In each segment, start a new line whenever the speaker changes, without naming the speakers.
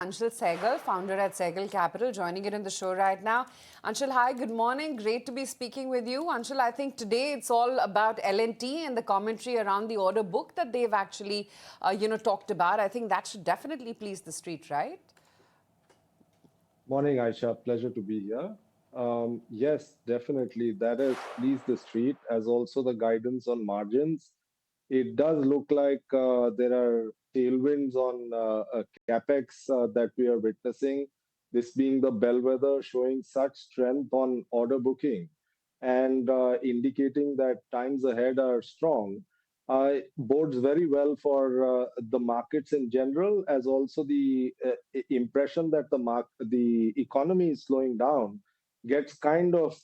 Anshul Saigal, founder at Saigal Capital, joining it in the show right now. Anshul, hi, good morning. Great to be speaking with you. Anshul, I think today it's all about L&T and the commentary around the order book that they've actually, talked about. I think that should definitely please the street, right?
Morning, Aisha. Pleasure to be here. Yes, definitely. That has pleased the street as also the guidance on margins. It does look like there are tailwinds on capex that we are witnessing. This being the bellwether showing such strength on order booking and indicating that times ahead are strong, bodes very well for the markets in general, as also the impression that the economy is slowing down gets kind of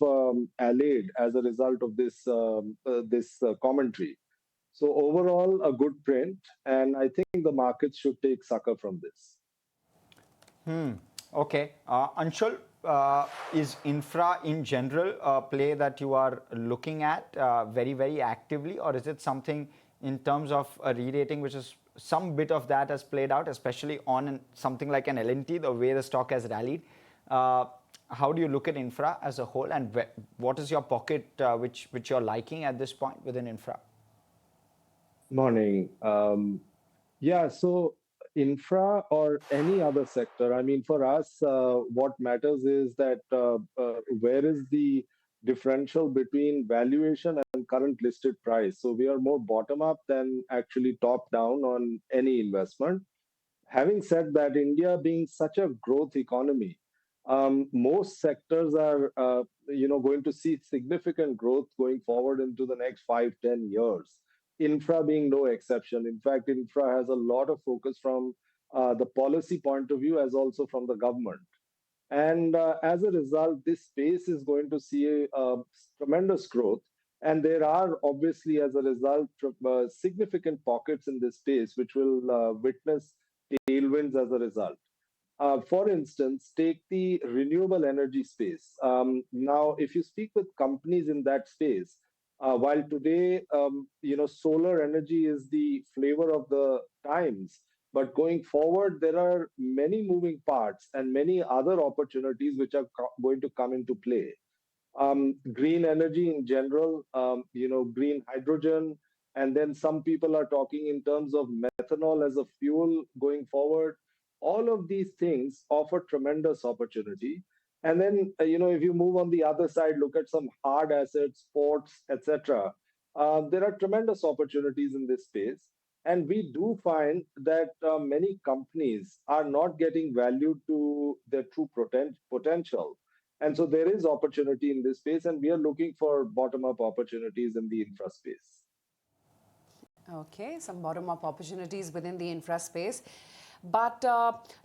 allayed as a result of this commentary. So overall, a good print, and I think the markets should take succor from this.
Okay. Anshul, is infra in general a play that you are looking at very, very actively, or is it something in terms of a re-rating, which is some bit of that has played out, especially on something like an L&T, the way the stock has rallied? How do you look at infra as a whole, and what is your pocket which you're liking at this point within infra?
Morning. Yeah, so infra or any other sector, I mean, for us, what matters is that where is the differential between valuation and current listed price? So we are more bottom up than actually top down on any investment. Having said that, India being such a growth economy, most sectors are, going to see significant growth going forward into the next 5, 10 years. Infra being no exception. In fact, infra has a lot of focus from the policy point of view, as also from the government. And as a result, this space is going to see tremendous growth. And there are obviously, as a result, significant pockets in this space which will witness tailwinds as a result. For instance, take the renewable energy space. Now, if you speak with companies in that space, while today, solar energy is the flavor of the times, but going forward, there are many moving parts and many other opportunities which are going to come into play. Green energy in general, green hydrogen, and then some people are talking in terms of methanol as a fuel going forward. All of these things offer tremendous opportunity. And then, if you move on the other side, look at some hard assets, ports, etc. There are tremendous opportunities in this space. And we do find that many companies are not getting valued to their true potential. And so there is opportunity in this space, and we are looking for bottom up opportunities in the infra space.
Okay, some bottom-up opportunities within the infra space. But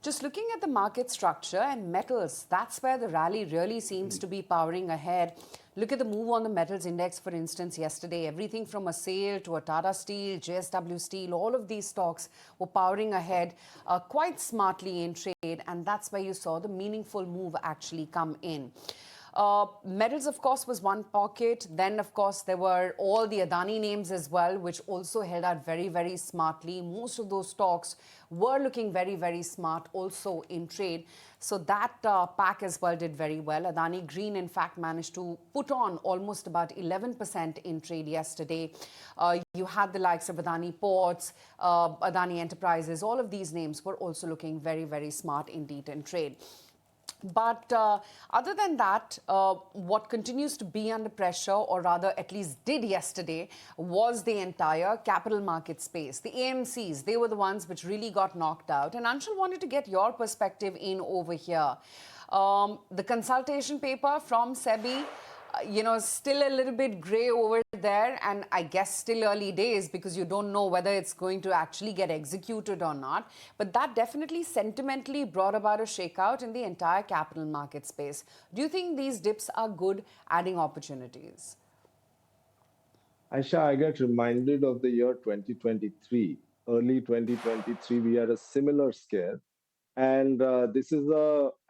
just looking at the market structure and metals, that's where the rally really seems to be powering ahead. Look at the move on the metals index, for instance, yesterday. Everything from a SAIL to a Tata Steel, JSW Steel, all of these stocks were powering ahead quite smartly in trade. And that's where you saw the meaningful move actually come in. Metals, of course, was one pocket. Then, of course, there were all the Adani names as well, which also held out very, very smartly. Most of those stocks were looking very, very smart also in trade. So that pack as well did very well. Adani Green, in fact, managed to put on almost about 11% in trade yesterday. You had the likes of Adani Ports, Adani Enterprises. All of these names were also looking very, very smart indeed in trade. But other than that, what continues to be under pressure, or rather at least did yesterday, was the entire capital market space. The AMCs, they were the ones which really got knocked out. And Anshul wanted to get your perspective in over here. The consultation paper from SEBI, still a little bit gray over there, and I guess still early days because you don't know whether it's going to actually get executed or not. But that definitely sentimentally brought about a shakeout in the entire capital market space. Do you think these dips are good adding opportunities?
Aisha, I get reminded of the year 2023. Early 2023, we had a similar scare. And this is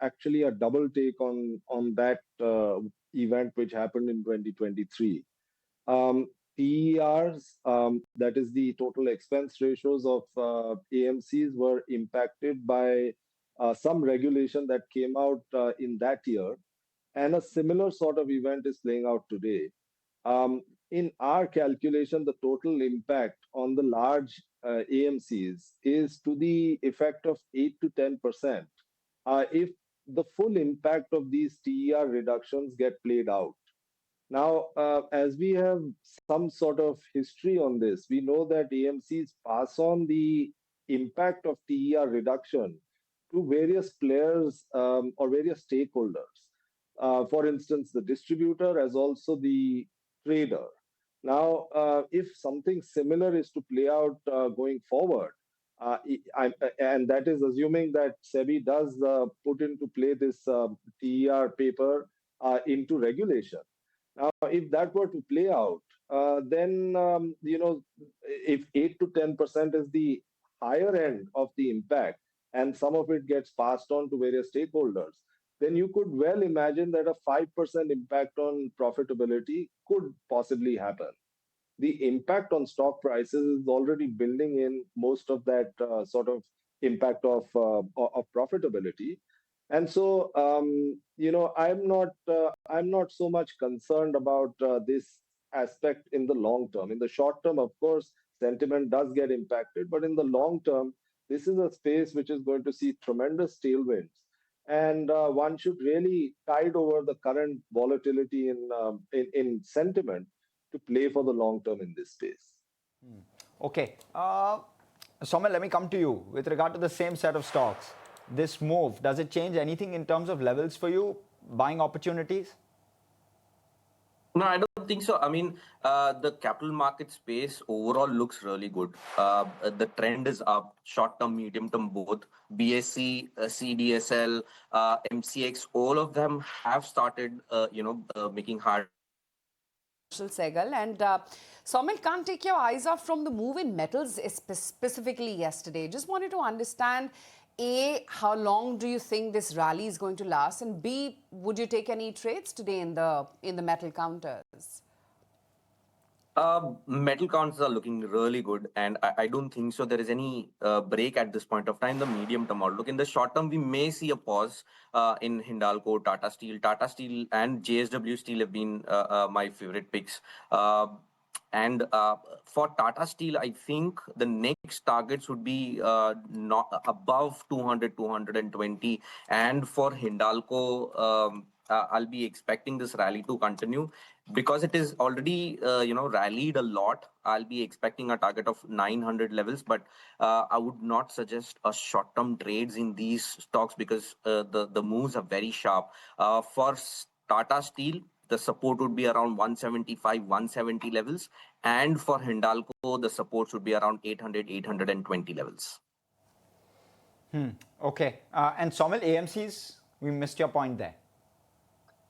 actually a double take on that event which happened in 2023. TERs, that is the total expense ratios of AMCs, were impacted by some regulation that came out in that year, and a similar sort of event is playing out today. In our calculation, the total impact on the large AMCs is to the effect of 8 to 10% if the full impact of these TER reductions get played out. Now, as we have some sort of history on this, we know that AMCs pass on the impact of TER reduction to various players or various stakeholders. For instance, the distributor as also the trader. Now, if something similar is to play out going forward, and that is assuming that SEBI does put into play this TER paper into regulation. Now, if that were to play out, then if 8 to 10% is the higher end of the impact, and some of it gets passed on to various stakeholders, then you could well imagine that a 5% impact on profitability could possibly happen. The impact on stock prices is already building in most of that sort of impact of profitability. And so, I'm not so much concerned about this aspect in the long term. In the short term, of course, sentiment does get impacted, but in the long term, this is a space which is going to see tremendous tailwinds, and one should really tide over the current volatility in sentiment to play for the long term in this space.
Okay. Somil, let me come to you. With regard to the same set of stocks, this move, does it change anything in terms of levels for you, buying opportunities?
No, I don't think so. I mean, the capital market space overall looks really good. The trend is up, short term, medium term, both. BSC, CDSL, MCX, all of them have started, making hard.
Anshul Saigal. And Somil, can't take your eyes off from the move in metals specifically yesterday. Just wanted to understand, A, how long do you think this rally is going to last? And B, would you take any trades today in the metal counters?
Metal counters are looking really good, and I don't think so there is any break at this point of time. The medium term outlook. In the short term, we may see a pause in Hindalco, Tata Steel, and JSW Steel have been my favorite picks. And for Tata Steel, I think the next targets would be not above 200, 220. And for Hindalco, I'll be expecting this rally to continue because it is already, rallied a lot. I'll be expecting a target of 900 levels, but I would not suggest a short-term trades in these stocks because the moves are very sharp. For Tata Steel, the support would be around 175, 170 levels. And for Hindalco, the support should be around 800, 820 levels.
Okay. And Somil, AMCs, we missed your point there.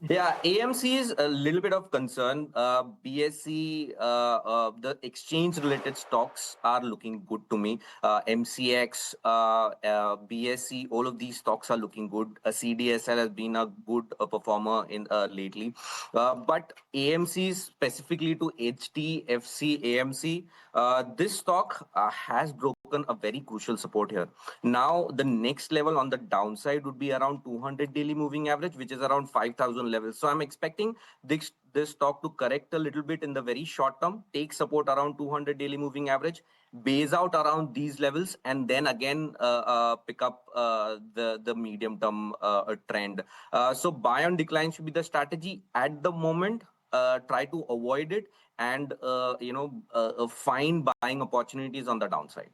Yeah, AMC is a little bit of concern. BSC, the exchange-related stocks are looking good to me. MCX, BSC, all of these stocks are looking good. CDSL has been a good performer in lately. But AMCs, specifically to HDFC AMC, this stock has broken a very crucial support here. Now, the next level on the downside would be around 200 daily moving average, which is around 5,000 levels. So I'm expecting this stock to correct a little bit in the very short term, take support around 200 daily moving average, base out around these levels, and then again pick up the medium term trend. So buy on decline should be the strategy at the moment. Try to avoid it and find buying opportunities on the downside.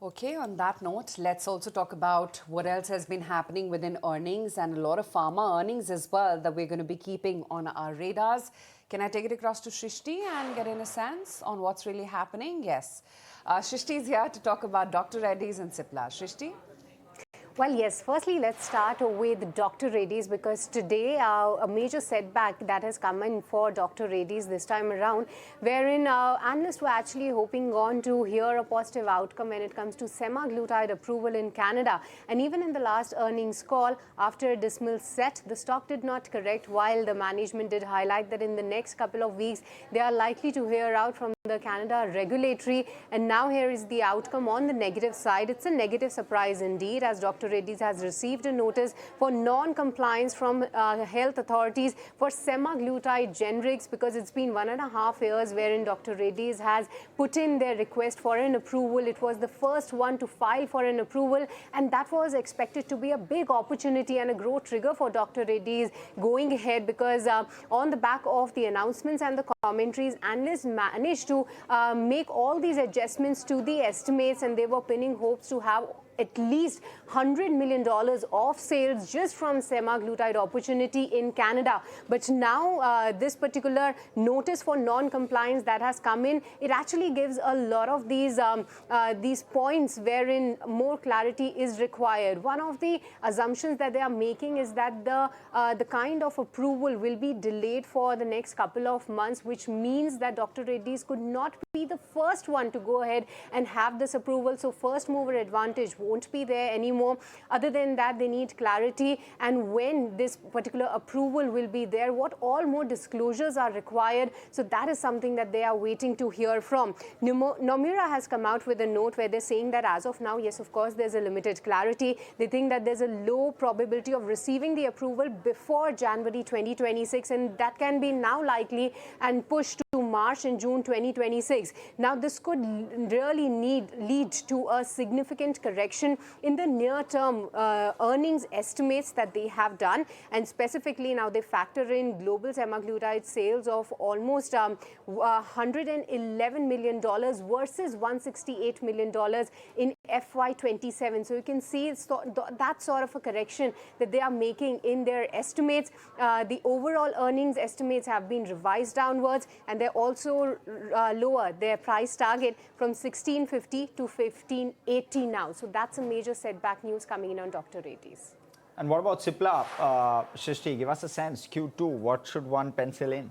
Okay, on that note, let's also talk about what else has been happening within earnings and a lot of pharma earnings as well that we're going to be keeping on our radars. Can I take it across to Shrishti and get in a sense on what's really happening? Yes. Shrishti is here to talk about Dr. Reddy's and Cipla. Shrishti?
Well, yes. Firstly, let's start with Dr. Reddy's because today a major setback that has come in for Dr. Reddy's this time around, wherein analysts were actually hoping on to hear a positive outcome when it comes to semaglutide approval in Canada. And even in the last earnings call, after a dismal set, the stock did not correct, while the management did highlight that in the next couple of weeks, they are likely to hear out from the the Canada regulatory, and now here is the outcome on the negative side. It's a negative surprise indeed, as Dr. Reddy's has received a notice for non-compliance from health authorities for semaglutide generics, because it's been 1.5 years wherein Dr. Reddy's has put in their request for an approval. It was the first one to file for an approval, and that was expected to be a big opportunity and a growth trigger for Dr. Reddy's going ahead, because on the back of the announcements and the commentaries, analysts managed to make all these adjustments to the estimates, and they were pinning hopes to have at least $100 million of sales just from semaglutide opportunity in Canada. But now this particular notice for non-compliance that has come in, it actually gives a lot of these points wherein more clarity is required. One of the assumptions that they are making is that the kind of approval will be delayed for the next couple of months, which means that Dr. Reddy's could not be the first one to go ahead and have this approval. So first mover advantage won't be there anymore. Other than that, they need clarity, and when this particular approval will be there, what all more disclosures are required. So that is something that they are waiting to hear from. Nomura has come out with a note where they're saying that as of now, yes, of course, there's a limited clarity. They think that there's a low probability of receiving the approval before January 2026, and that can be now likely and pushed to March and June 2026. Now, this could really lead to a significant correction in the near-term earnings estimates that they have done, and specifically now they factor in global semaglutide sales of almost $111 million versus $168 million in FY27. So you can see it's that sort of a correction that they are making in their estimates. The overall earnings estimates have been revised downwards, and they're also lower their price target from 1650 to 1580 now. So that's a major setback news coming in on Dr. Reddy's.
And what about Cipla? Shrishti, give us a sense. Q2, what should one pencil in?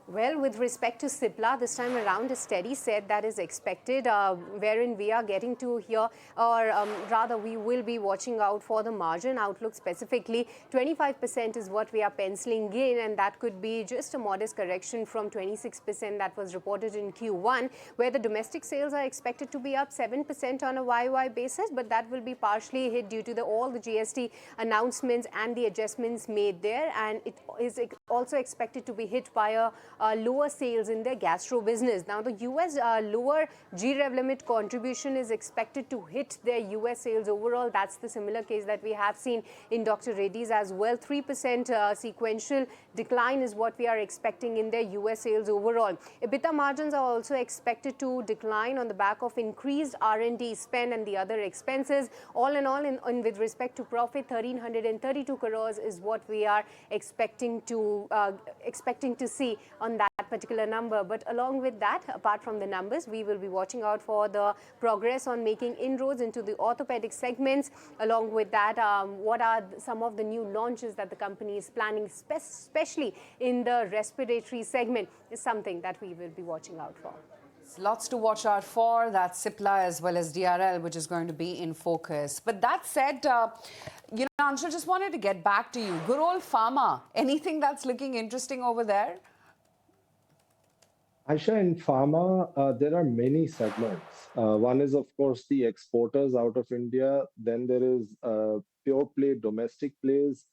Well, with respect to Cipla, this time around a steady set that is expected, wherein we are getting to hear, or rather we will be watching out for the margin outlook specifically. 25% is what we are penciling in, and that could be just a modest correction from 26% that was reported in Q1, where the domestic sales are expected to be up 7% on a YY basis, but that will be partially hit due to all the GST announcements and the adjustments made there, and it is also expected to be hit by a lower sales in their gastro business. Now, the US lower G-Rev limit contribution is expected to hit their US sales overall. That's the similar case that we have seen in Dr. Reddy's as well. 3% sequential decline is what we are expecting in their US sales overall. EBITDA margins are also expected to decline on the back of increased R&D spend and the other expenses. All in all, with respect to profit, 1,332 crores is what we are expecting to see on that particular number. But along with that, apart from the numbers, we will be watching out for the progress on making inroads into the orthopedic segments. Along with that, what are some of the new launches that the company is planning, especially in the respiratory segment, is something that we will be watching out for.
Lots to watch out for. That's Cipla as well as DRL, which is going to be in focus. But that said, Anshul, just wanted to get back to you. Good old Pharma. Anything that's looking interesting over there?
Aisha, in pharma, there are many segments. One is, of course, the exporters out of India. Then there is pure play domestic plays.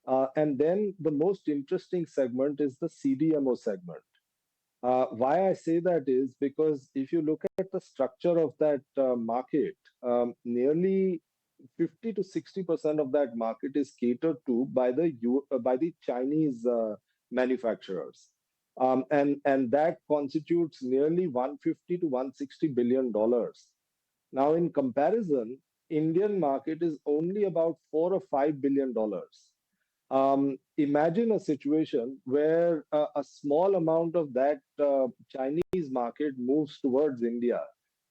And then the most interesting segment is the CDMO segment. Why I say that is because if you look at the structure of that market, nearly 50 to 60% of that market is catered to by the Chinese manufacturers. And that constitutes nearly 150 to 160 billion dollars. Now, in comparison, Indian market is only about 4 or 5 billion dollars. Imagine a situation where a small amount of that Chinese market moves towards India.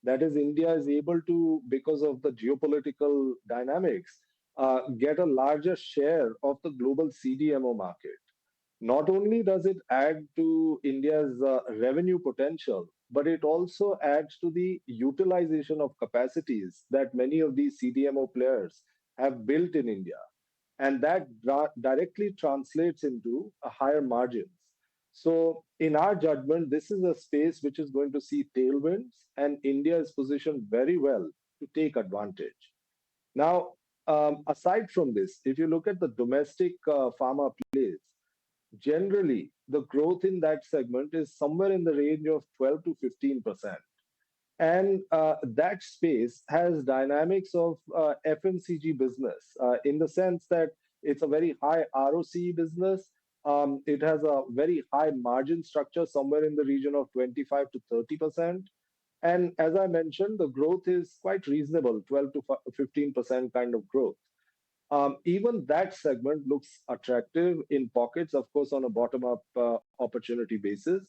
That is, India is able to, because of the geopolitical dynamics, get a larger share of the global CDMO market. Not only does it add to India's revenue potential, but it also adds to the utilization of capacities that many of these CDMO players have built in India. And that directly translates into higher margins. So, in our judgment, this is a space which is going to see tailwinds, and India is positioned very well to take advantage. Now, aside from this, if you look at the domestic pharma plays, generally the growth in that segment is somewhere in the range of 12 to 15%. And that space has dynamics of FMCG business in the sense that it's a very high ROC business. It has a very high margin structure, somewhere in the region of 25 to 30%. And as I mentioned, the growth is quite reasonable, 12 to 15% kind of growth. Even that segment looks attractive in pockets, of course, on a bottom-up opportunity basis.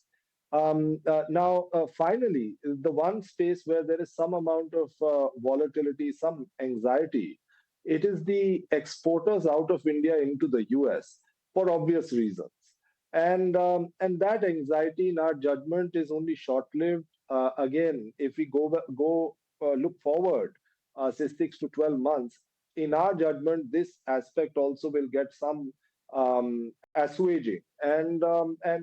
Finally, the one space where there is some amount of volatility, some anxiety, it is the exporters out of India into the US for obvious reasons. And that anxiety, in our judgment, is only short-lived. Again, if we look forward, say 6 to 12 months, in our judgment, this aspect also will get some assuaging, and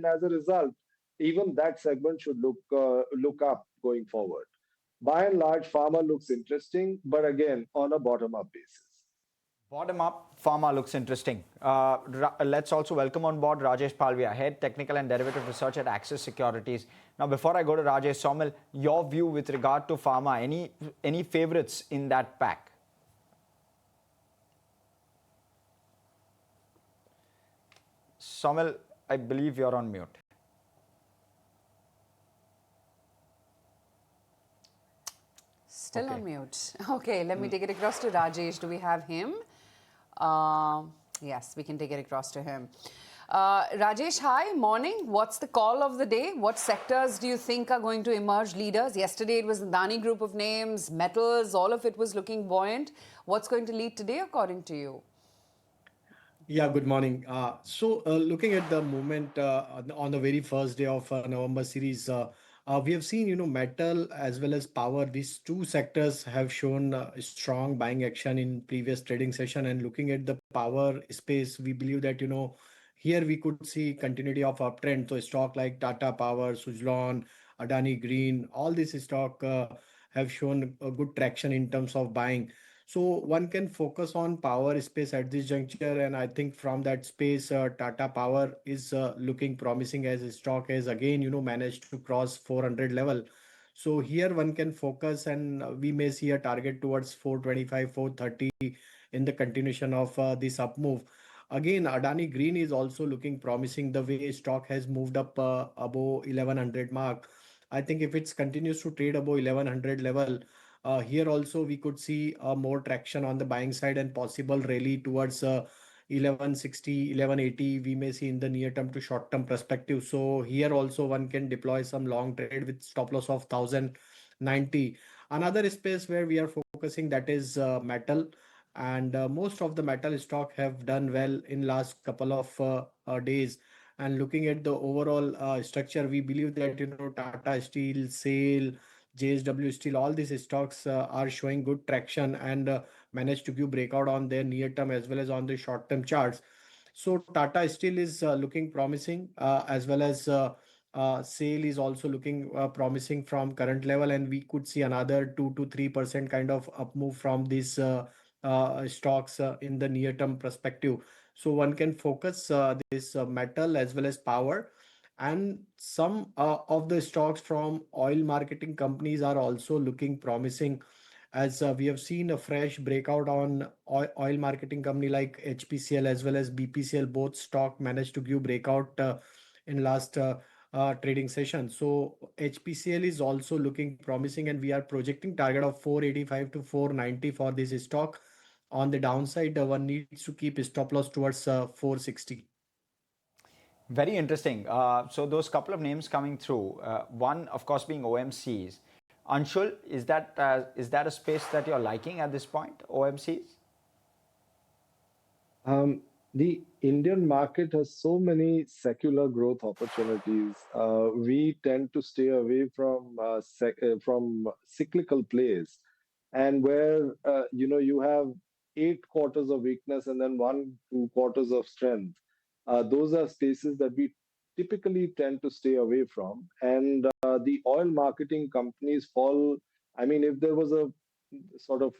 as a result, even that segment should look up going forward. By and large, pharma looks interesting, but again, on a bottom-up basis.
Bottom up, pharma looks interesting. Let's also welcome on board Rajesh Palvia, Head Technical and Derivative Research at Axis Securities. Now, before I go to Rajesh, Somil, your view with regard to pharma, any favorites in that pack? Somil, I believe you're on mute.
Still on mute. Okay, let me take it across to Rajesh. Do we have him? Yes, we can take it across to him. Rajesh, hi, morning. What's the call of the day? What sectors do you think are going to emerge leaders? Yesterday it was the Dani group of names, metals, all of it was looking buoyant. What's going to lead today according to you?
Yeah, good morning. Looking at the movement on the very first day of November series, we have seen, metal as well as power. These two sectors have shown strong buying action in previous trading session. And looking at the power space, we believe that, here we could see continuity of uptrend. So stock like Tata Power, Suzlon, Adani Green, all these stock have shown a good traction in terms of buying. So one can focus on power space at this juncture, and I think from that space, Tata Power is looking promising as a stock has again, managed to cross 400 level. So here one can focus, and we may see a target towards 425, 430 in the continuation of this up move. Again, Adani Green is also looking promising the way stock has moved up above 1100 mark. I think if it continues to trade above 1100 level, here also we could see more traction on the buying side and possible rally towards 1160, 1180 we may see in the near term to short term perspective. So here also one can deploy some long trade with stop loss of 1090. Another space where we are focusing, that is metal, and most of the metal stock have done well in last couple of days. And looking at the overall structure, we believe that Tata Steel, SAIL, JSW Steel, all these stocks are showing good traction and managed to give breakout on their near term as well as on the short term charts. So Tata Steel is looking promising, as well as SAIL is also looking promising from current level, and we could see another 2 to 3% kind of up move from these stocks in the near term perspective. So one can focus this metal as well as power, and some of the stocks from oil marketing companies are also looking promising, as we have seen a fresh breakout on oil marketing company like HPCL as well as BPCL. Both stock managed to give breakout in last trading session. So HPCL is also looking promising, and we are projecting target of 485 to 490 for this stock. On the downside, one needs to keep stop loss towards 460.
Very interesting. So those couple of names coming through, one of course being OMCs. Anshul, is that a space that you're liking at this point, OMCs?
The Indian market has so many secular growth opportunities. We tend to stay away from cyclical plays, and where you have 8 quarters of weakness and then 1, 2 quarters of strength. Those are spaces that we typically tend to stay away from. And the oil marketing companies fall. I mean, if there was a sort of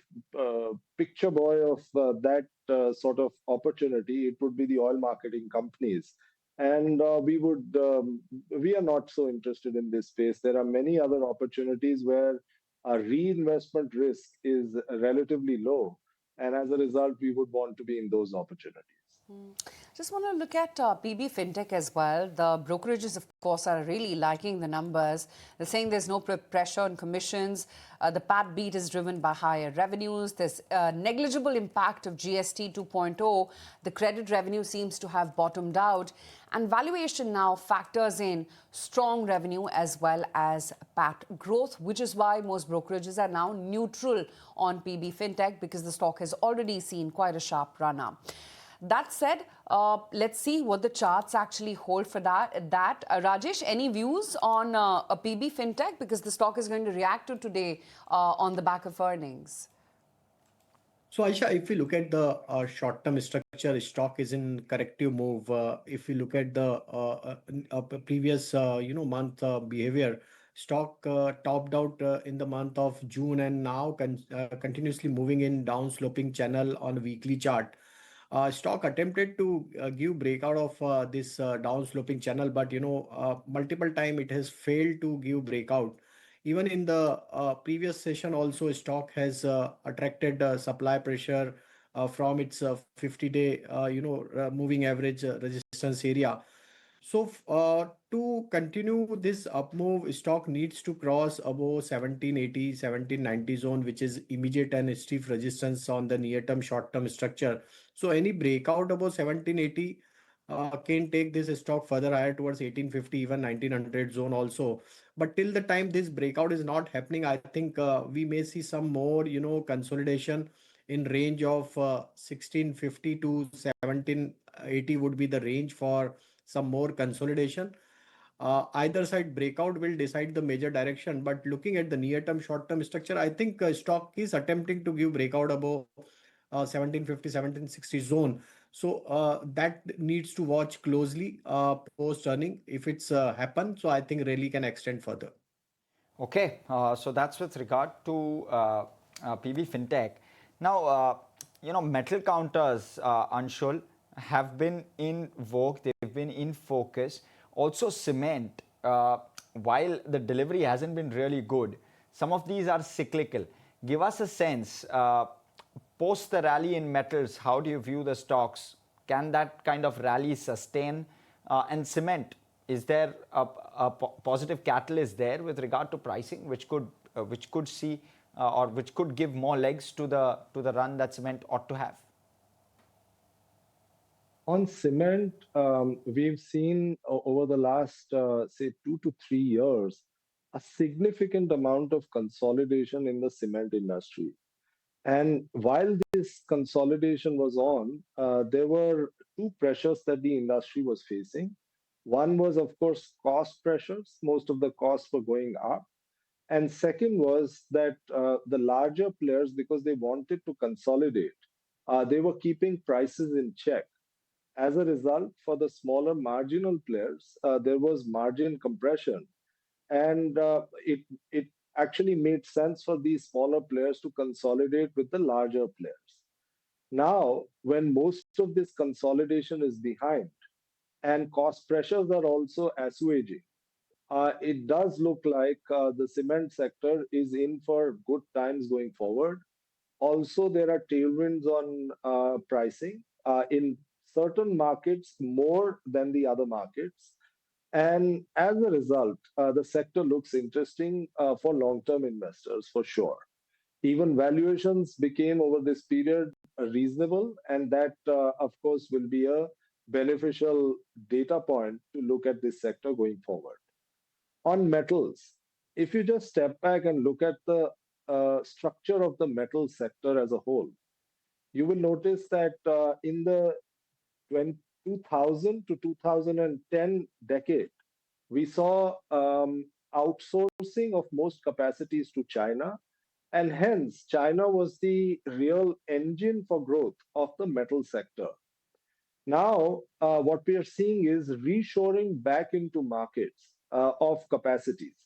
picture boy of that sort of opportunity, it would be the oil marketing companies. And we are not so interested in this space. There are many other opportunities where reinvestment risk is relatively low. And as a result, we would want to be in those opportunities.
Just want to look at PB Fintech as well. The brokerages, of course, are really liking the numbers. They're saying there's no pressure on commissions. The PAT beat is driven by higher revenues. There's negligible impact of GST 2.0. The credit revenue seems to have bottomed out. And valuation now factors in strong revenue as well as PAT growth, which is why most brokerages are now neutral on PB Fintech because the stock has already seen quite a sharp run-up. That said, let's see what the charts actually hold for that. Rajesh, any views on a PB Fintech? Because the stock is going to react to today on the back of earnings.
So Aisha, if we look at the short-term structure, stock is in corrective move. If we look at the previous month behavior, stock topped out in the month of June and now continuously moving in down sloping channel on weekly chart. Stock attempted to give breakout of this down sloping channel, but multiple time it has failed to give breakout. Even in the previous session also, stock has attracted supply pressure from its 50-day moving average resistance area. So to continue this up move, stock needs to cross above 1780, 1790 zone, which is immediate and stiff resistance on the near term, short term structure. So any breakout above 1780 can take this stock further higher towards 1850, even 1900 zone also. But till the time this breakout is not happening, I think we may see some more, consolidation in range of 1650 to 1780 would be the range for some more consolidation. Either side breakout will decide the major direction. But looking at the near term, short term structure, I think stock is attempting to give breakout above 1750, 1760 zone. So that needs to watch closely post earning if it's happen. So I think rally can extend further.
Okay, so that's with regard to PB Fintech. Now, metal counters, Anshul, have been in vogue, they've been in focus. Also, cement, while the delivery hasn't been really good, some of these are cyclical. Give us a sense, post the rally in metals, how do you view the stocks? Can that kind of rally sustain? And cement, is there a positive catalyst there with regard to pricing, which could see or which could give more legs to the run that cement ought to have?
On cement, we've seen over the last, say, 2 to 3 years, a significant amount of consolidation in the cement industry. And while this consolidation was on, there were two pressures that the industry was facing. One was, of course, cost pressures. Most of the costs were going up. And second was that the larger players, because they wanted to consolidate, they were keeping prices in check. As a result, for the smaller marginal players, there was margin compression, and it actually made sense for these smaller players to consolidate with the larger players. Now, when most of this consolidation is behind and cost pressures are also assuaging, it does look like the cement sector is in for good times going forward. Also, there are tailwinds on pricing in certain markets more than the other markets. And as a result, the sector looks interesting for long term investors for sure. Even valuations became over this period reasonable, and that, of course, will be a beneficial data point to look at this sector going forward. On metals, if you just step back and look at the structure of the metal sector as a whole, you will notice that in the 2000 to 2010 decade, we saw outsourcing of most capacities to China, and hence China was the real engine for growth of the metal sector. Now, what we are seeing is reshoring back into markets of capacities.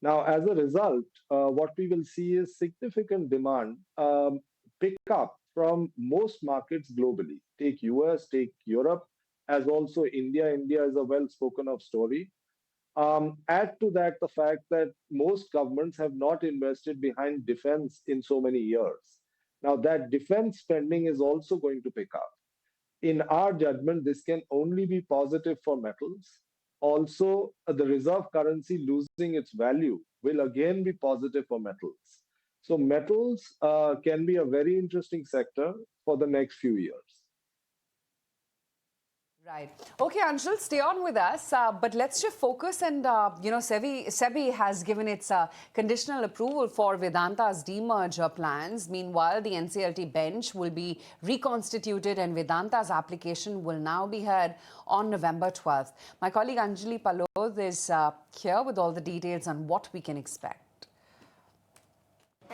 Now, as a result, what we will see is significant demand pick up from most markets globally. Take US, take Europe, as also India. India is a well spoken of story. Add to that the fact that most governments have not invested behind defense in so many years. Now, that defense spending is also going to pick up. In our judgment, this can only be positive for metals. Also, the reserve currency losing its value will again be positive for metals. So, metals can be a very interesting sector for the next few years.
Right. Okay, Anshul, stay on with us. But let's just focus and, SEBI has given its conditional approval for Vedanta's demerger plans. Meanwhile, the NCLT bench will be reconstituted and Vedanta's application will now be heard on November 12th. My colleague Anjali Palod is here with all the details on what we can expect.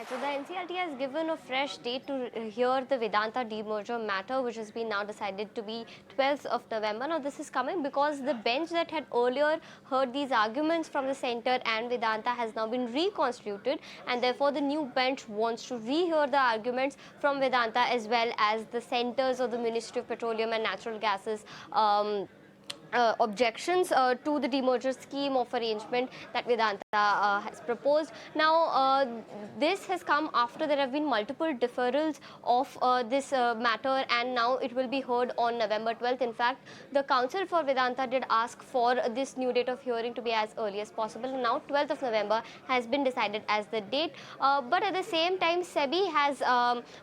So the NCLT has given a fresh date to hear the Vedanta demerger matter, which has been now decided to be 12th of November. Now this is coming because the bench that had earlier heard these arguments from the centre and Vedanta has now been reconstituted, and therefore the new bench wants to rehear the arguments from Vedanta as well as the centres of the Ministry of Petroleum and Natural Gases. Objections to the demerger scheme of arrangement that Vedanta has proposed. Now, this has come after there have been multiple deferrals of this matter, and now it will be heard on November 12th. In fact, the counsel for Vedanta did ask for this new date of hearing to be as early as possible. Now, 12th of November has been decided as the date. But at the same time, SEBI has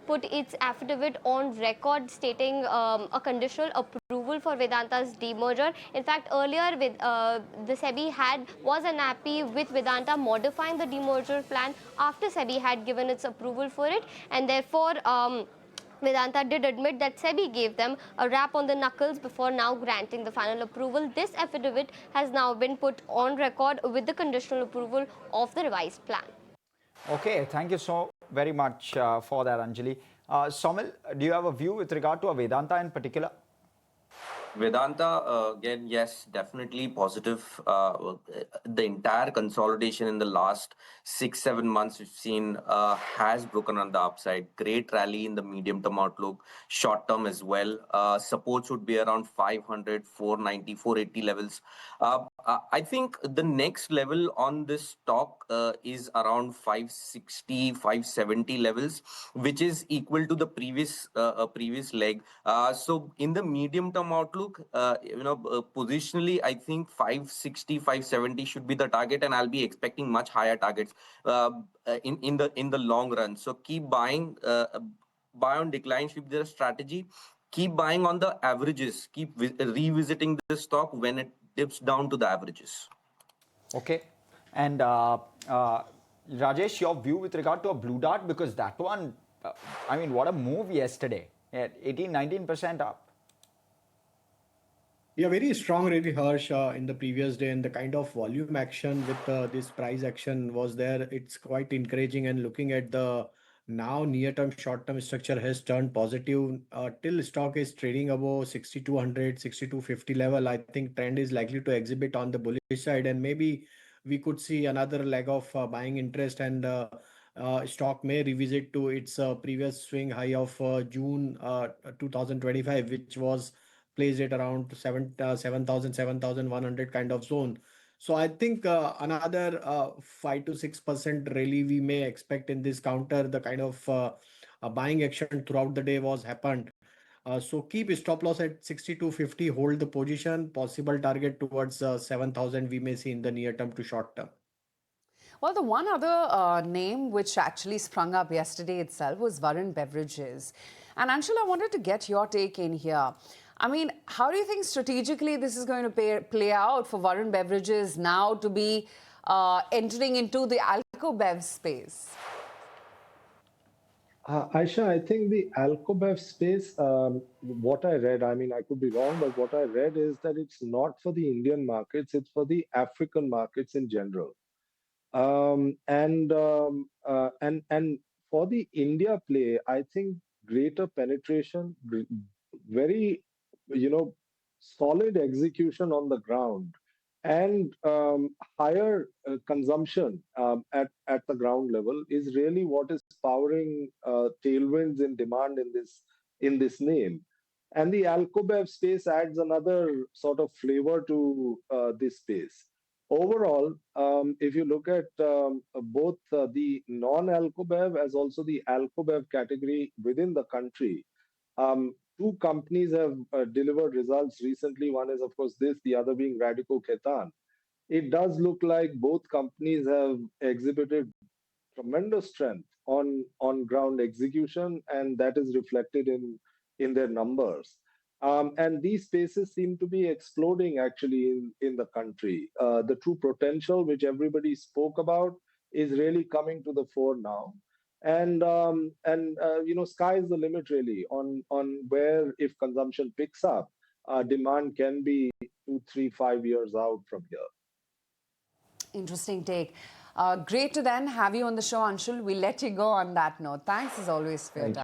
put its affidavit on record stating a conditional approval for Vedanta's demerger. In fact, earlier with the SEBI was unhappy with Vedanta modifying the demerger plan after SEBI had given its approval for it, and therefore Vedanta did admit that SEBI gave them a rap on the knuckles before now granting the final approval. This affidavit has now been put on record with the conditional approval of the revised plan.
Okay, thank you so very much for that, Anjali. Somil, do you have a view with regard to a Vedanta in particular?
Vedanta, again, yes, definitely positive. The entire consolidation in the last 6-7 months we've seen has broken on the upside. Great rally in the medium term outlook, short term as well. Support would be around 500, 490, 480 levels. I think the next level on this stock is around 560, 570 levels, which is equal to the previous leg. So in the medium term outlook, positionally, I think 560, 570 should be the target, and I'll be expecting much higher targets in the long run. So keep buying. Buy on decline should be the strategy. Keep buying on the averages. Keep revisiting the stock when it dips down to the averages.
Okay, and Rajesh, your view with regard to a Blue Dart, because that one, I mean, what a move yesterday at 18-19% up.
Yeah, very strong really Harsh in the previous day, and the kind of volume action with this price action was there. It's quite encouraging, and looking at the now near-term, short-term structure has turned positive. Till stock is trading above 6200, 6250 level. I think trend is likely to exhibit on the bullish side, and maybe we could see another leg of buying interest, and stock may revisit to its previous swing high of June 2025, which was placed at around 7,100 kind of zone. So I think another 5 to 6% really we may expect in this counter. The kind of buying action throughout the day was happened. So keep stop loss at 6250, hold the position, possible target towards 7,000 we may see in the near term to short term.
Well, the one other name which actually sprung up yesterday itself was Varun Beverages. And Anshul, I wanted to get your take in here. I mean, how do you think strategically this is going to play out for Varun Beverages now to be entering into the Alco-Bev space?
Aisha, I think the Alco-Bev space, what I read, I mean, I could be wrong, but what I read is that it's not for the Indian markets, it's for the African markets in general. And for the India play, I think greater penetration, very solid execution on the ground and higher consumption at the ground level is really what is powering tailwinds in demand in this name. And the alcobev space adds another sort of flavor to this space. Overall, if you look at both the non-alcobev as also the alcobev category within the country, two companies have delivered results recently. One is, of course, the other being Radico Khaitan. It does look like both companies have exhibited tremendous strength on ground execution, and that is reflected in their numbers. And these spaces seem to be exploding actually in the country. The true potential, which everybody spoke about, is really coming to the fore now. And sky is the limit really on where, if consumption picks up, demand can be 2, 3, 5 years out from here.
Interesting take. Great to then have you on the show, Anshul. We'll let you go on that note. Thanks as always for your time.